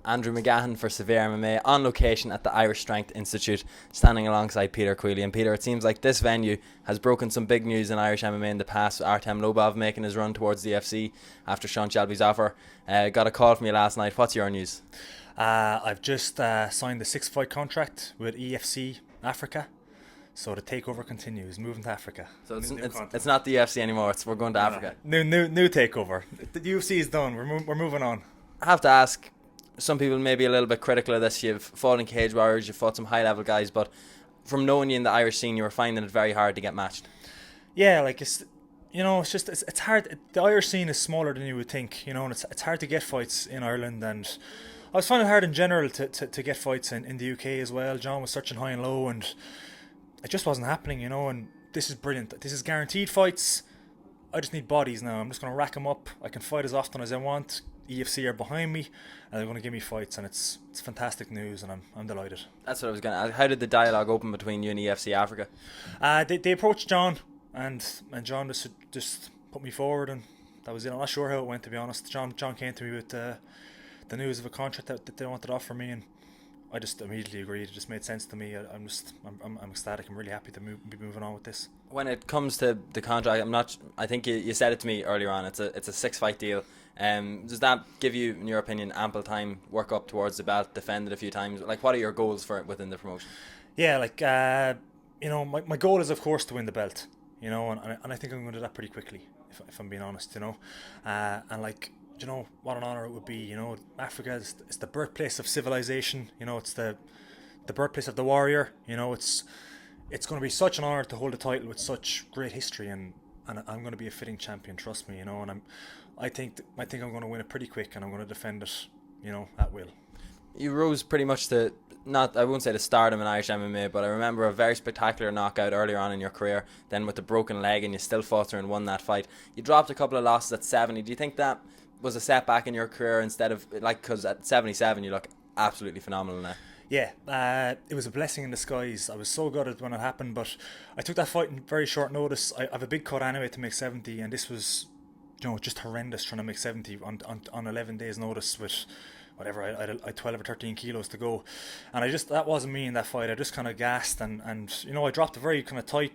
Andrew McGahan for SevereMMA on location at the Irish Strength Institute, standing alongside Peter Queally. And Peter, it seems like this venue has broken some big news in Irish MMA in the past. Artem Lobov making his run towards the UFC after Sean Shelby's offer. Got a call from you last night. What's your news? I've just signed the 6-fight contract with EFC Africa. So the takeover continues, moving to Africa. So it's not the UFC anymore. We're going to Africa. New takeover. The UFC is done. We're moving on. I have to ask. Some people may be a little bit critical of this. You've fought in Cage Warriors, you've fought some high level guys, but from knowing you in the Irish scene, you were finding it very hard to get matched. Yeah, like it's hard. The Irish scene is smaller than you would think, and it's hard to get fights in Ireland, and I was finding it hard in general to get fights in the UK as well. John was searching high and low, and it just wasn't happening, and this is brilliant. This is guaranteed fights. I just need bodies now. I'm just going to rack them up. I can fight as often as I want. EFC are behind me, and they're going to give me fights, and it's fantastic news, and I'm delighted. That's what I was going to ask. How did the dialogue open between you and EFC Africa? They approached John, and John just put me forward, and that was it. I'm not sure how it went, to be honest. John came to me with the news of a contract that they wanted to offer me, and I just immediately agreed. It just made sense to me. I'm ecstatic. I'm really happy to be moving on with this. When it comes to the contract, I think you said it to me earlier on. It's a 6-fight deal. Does that give you, in your opinion, ample time, work up towards the belt, defend it a few times? Like, what are your goals for it within the promotion? Yeah, like my goal is of course to win the belt. And I think I'm going to do that pretty quickly, if I'm being honest. And like. What an honor it would be. Africa is the birthplace of civilization. It's the birthplace of the warrior. It's going to be such an honor to hold a title with such great history, and I'm going to be a fitting champion. Trust me. And I think I'm going to win it pretty quick, and I'm going to defend it. At will. You rose pretty much to I won't say the stardom in Irish MMA, but I remember a very spectacular knockout earlier on in your career. Then with the broken leg, and you still fought through and won that fight. You dropped a couple of losses at 70. Do you think that was a setback in your career instead of, because at 77 you look absolutely phenomenal now? Yeah, it was a blessing in disguise. I was so gutted when it happened, but I took that fight in very short notice. I have a big cut anyway to make 70, and this was just horrendous trying to make 70 on 11 days notice with whatever, I had 12 or 13 kilos to go, and that wasn't me in that fight. I just kind of gassed, and I dropped a very kind of tight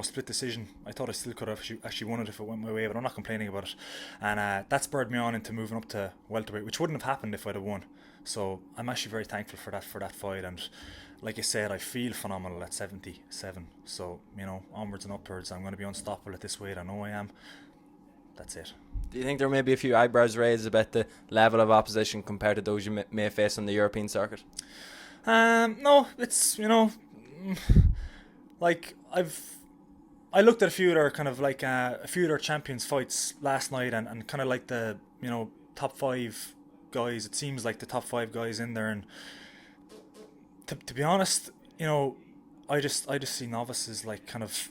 split decision. I thought I still could have actually won it if it went my way, but I'm not complaining about it. And that spurred me on into moving up to welterweight, which wouldn't have happened if I'd have won. So I'm actually very thankful for that fight. And like I said, I feel phenomenal at 77. So onwards and upwards. I'm going to be unstoppable at this weight. I know I am. That's it. Do you think there may be a few eyebrows raised about the level of opposition compared to those you may face on the European circuit? No, it's like I looked at a few of their kind of like a few of their champions fights last night, and kind of like the top 5 guys. It seems like the top 5 guys in there, and to be honest, I just see novices like kind of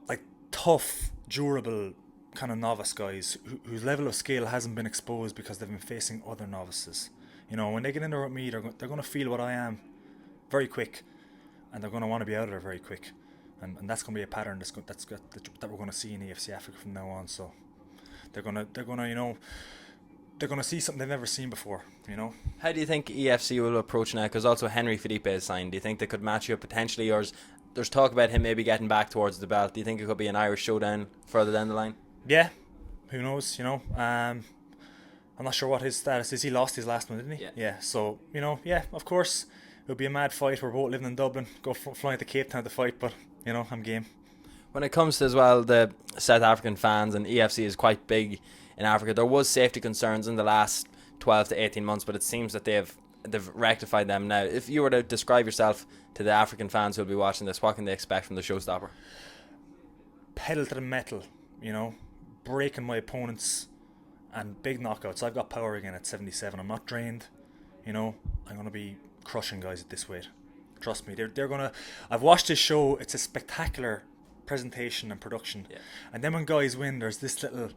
like tough, durable kind of novice guys whose level of skill hasn't been exposed because they've been facing other novices. When they get in there with me, they're going to feel what I am very quick, and they're going to want to be out of there very quick. And that's going to be a pattern that we're going to see in EFC Africa from now on. So they're going to see something they've never seen before. How do you think EFC will approach now? Because also Henry Felipe is signed. Do you think they could match you up potentially, or there's talk about him maybe getting back towards the belt? Do you think it could be an Irish showdown further down the line? Yeah, who knows? I'm not sure what his status is. He lost his last one, didn't he? Yeah. So yeah, of course it would be a mad fight. We're both living in Dublin. Go flying to Cape Town to fight, but. I'm game. When it comes to as well the South African fans, and EFC is quite big in Africa, there was safety concerns in the last 12 to 18 months, but it seems that they've rectified them now. If you were to describe yourself to the African fans who will be watching this, what can they expect from the showstopper? Pedal to the metal, breaking my opponents, and big knockouts. I've got power again at 77. I'm not drained. I'm going to be crushing guys at this weight. Trust me, they're gonna. I've watched this show. It's a spectacular presentation and production. Yeah. And then when guys win, there's this little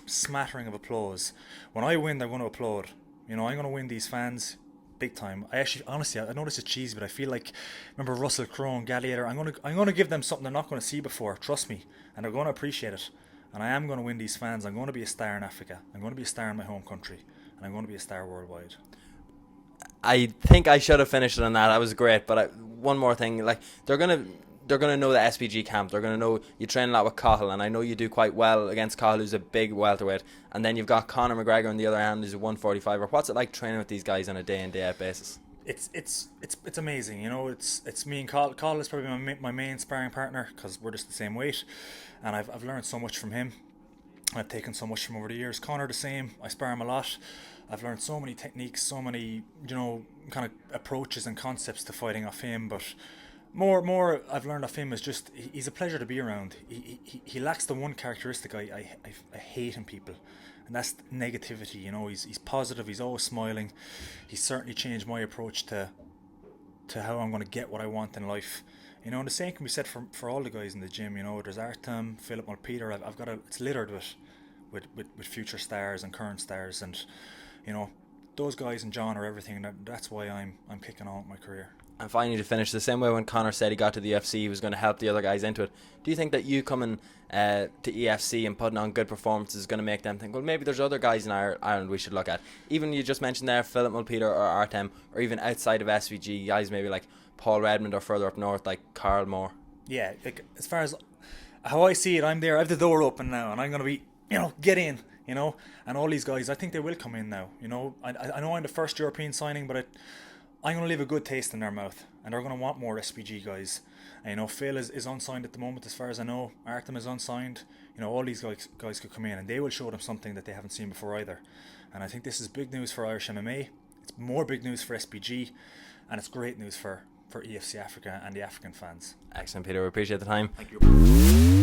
smattering of applause. When I win, they're going to applaud. I'm going to win these fans big time. Honestly, I know this is cheesy, but I feel like, remember Russell Crowe and Gladiator? I'm going to give them something they're not going to see before. Trust me, and they're going to appreciate it. And I am going to win these fans. I'm going to be a star in Africa. I'm going to be a star in my home country. and I'm going to be a star worldwide. I think I should have finished it on that. That was great. But one more thing, like they're gonna know the SBG camp. They're gonna know you train a lot with Cahill, and I know you do quite well against Cahill, who's a big welterweight. And then you've got Conor McGregor on the other hand, who's a 145er. What's it like training with these guys on a day in day out basis? It's amazing, you know. It's me and Cahill. Cahill is probably my main sparring partner because we're just the same weight, and I've learned so much from him. I've taken so much from over the years. Conor the same. I spar him a lot. I've learned so many techniques, so many, you know, kind of approaches and concepts to fighting off him. But more I've learned off him is just he's a pleasure to be around. He lacks the one characteristic I hate in people, and that's negativity. You know, he's positive. He's always smiling. He's certainly changed my approach to how I'm going to get what I want in life. You know, and the same can be said for all the guys in the gym. You know, there's Artem, Philip, Peter. I've got it's littered with future stars and current stars, and you know, those guys and John are everything. That's why I'm kicking on with my career. And finally, to finish, the same way when Conor said he got to the UFC, he was going to help the other guys into it. Do you think that you coming to EFC and putting on good performances is going to make them think, well, maybe there's other guys in Ireland we should look at? Even you just mentioned there, Philip Mulpeter or Artem, or even outside of SVG, guys maybe like Paul Redmond or further up north like Carl Moore. Yeah, like as far as how I see it, I'm there. I have the door open now, and I'm going to be, you know, get in. You know, and all these guys, I think they will come in now. You know, I know I'm the first European signing, but I'm going to leave a good taste in their mouth, and they're going to want more SPG guys. And, you know, Phil is unsigned at the moment, as far as I know. Artem is unsigned. You know, all these guys could come in, and they will show them something that they haven't seen before either. And I think this is big news for Irish MMA. It's more big news for SPG, and it's great news for EFC Africa and the African fans. Excellent, Peter. We appreciate the time. Thank you.